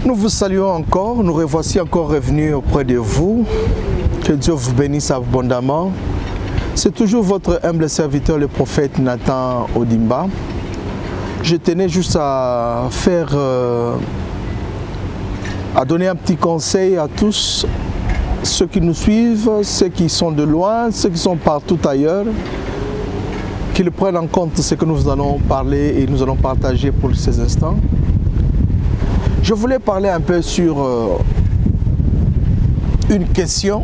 Nous vous saluons encore, nous revoici encore revenus auprès de vous. Que Dieu vous bénisse abondamment. C'est toujours votre humble serviteur, le prophète Nathan Odimba. Je tenais juste à donner un petit conseil à tous ceux qui nous suivent, ceux qui sont de loin, ceux qui sont partout ailleurs, qu'ils prennent en compte ce que nous allons parler et nous allons partager pour ces instants. Je voulais parler un peu sur une question.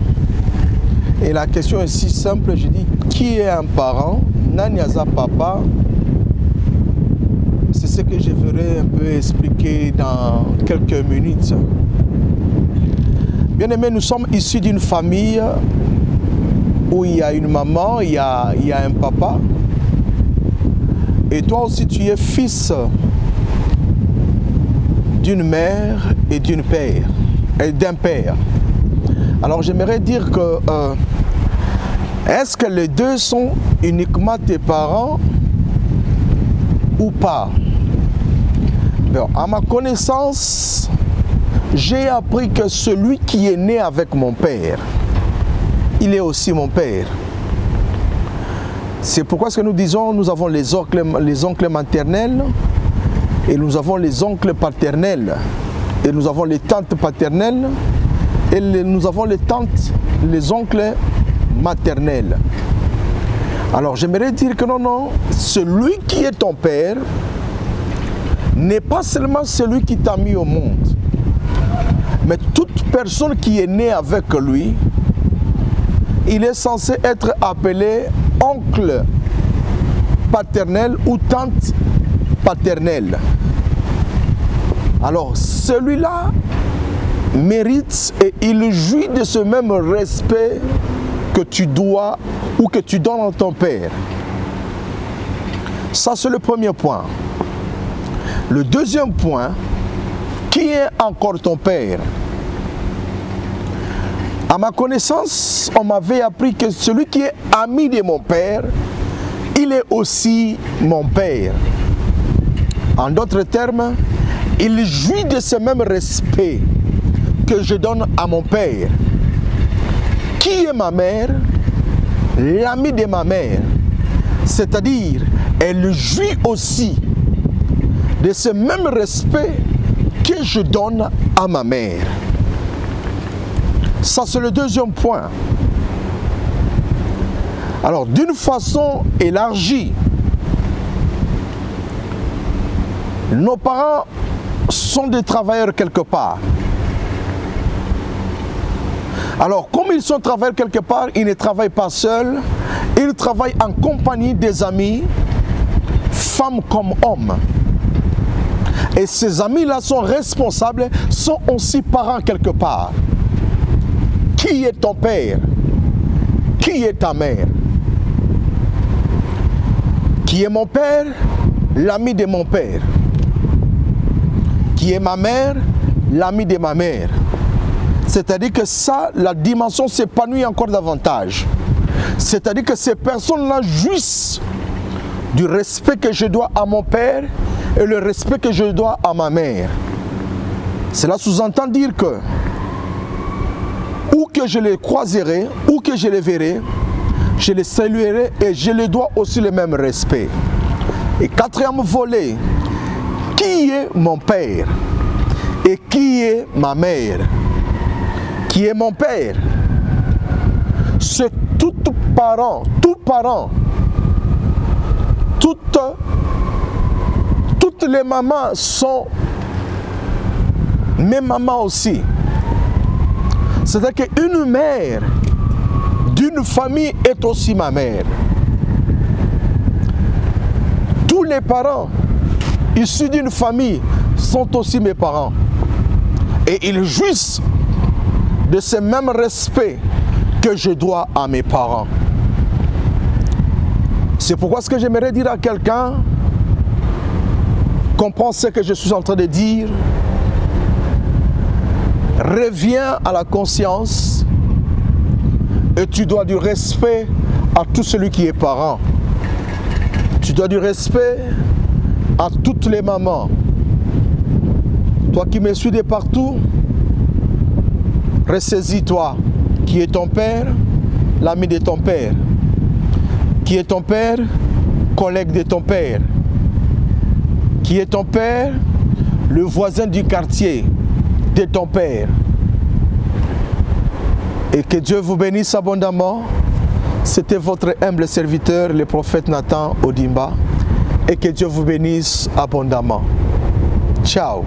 Et la question est si simple, je dis, qui est un parent? Nanyaza papa. C'est ce que je voudrais un peu expliquer dans quelques minutes. Bien aimé, nous sommes issus d'une famille où il y a une maman, il y a un papa. Et toi aussi, tu es fils d'une mère et d'un père. Alors j'aimerais dire que est-ce que les deux sont uniquement tes parents ou pas? Alors, à ma connaissance, j'ai appris que celui qui est né avec mon père, il est aussi mon père. C'est pourquoi ce que nous disons, nous avons les oncles maternels, et nous avons les oncles paternels, et nous avons les tantes paternelles, et nous avons les oncles maternels. Alors j'aimerais dire que non, celui qui est ton père n'est pas seulement celui qui t'a mis au monde, mais toute personne qui est née avec lui, il est censé être appelé oncle paternel ou tante paternelle. Alors celui-là mérite et il jouit de ce même respect que tu dois ou que tu donnes à ton père. Ça, c'est le premier point. Le deuxième point, qui est encore ton père? À ma connaissance, on m'avait appris que celui qui est ami de mon père, il est aussi mon père. En d'autres termes, il jouit de ce même respect que je donne à mon père. Qui est ma mère? L'ami de ma mère. C'est-à-dire, elle jouit aussi de ce même respect que je donne à ma mère. Ça, c'est le deuxième point. Alors, d'une façon élargie, nos parents sont des travailleurs quelque part. Alors, comme ils sont travailleurs quelque part, ils ne travaillent pas seuls, ils travaillent en compagnie des amis, femmes comme hommes. Et ces amis-là sont responsables, sont aussi parents quelque part. Qui est ton père? Qui est ta mère? Qui est mon père? L'ami de mon père. Qui est ma mère? L'ami de ma mère. C'est-à-dire que ça, la dimension s'épanouit encore davantage. C'est-à-dire que ces personnes-là jouissent du respect que je dois à mon père et le respect que je dois à ma mère. Cela sous-entend dire que où que je les croiserai, où que je les verrai, je les saluerai et je les dois aussi le même respect. Et quatrième volet, qui est mon père et qui est ma mère? Qui est mon père? C'est tout parent, toutes les mamans sont mes mamans aussi. C'est-à-dire qu'une mère d'une famille est aussi ma mère. Tous les parents issus d'une famille sont aussi mes parents. Et ils jouissent de ce même respect que je dois à mes parents. C'est pourquoi ce que j'aimerais dire à quelqu'un, comprends ce que je suis en train de dire, reviens à la conscience et tu dois du respect à tout celui qui est parent. Tu dois du respect à toutes les mamans. Toi qui me suis de partout, ressaisis-toi. Qui est ton père? L'ami de ton père. Qui est ton père? Collègue de ton père. Qui est ton père? Le voisin du quartier de ton père. Et que Dieu vous bénisse abondamment. C'était votre humble serviteur, le prophète Nathan Odimba. Et que Dieu vous bénisse abondamment. Ciao.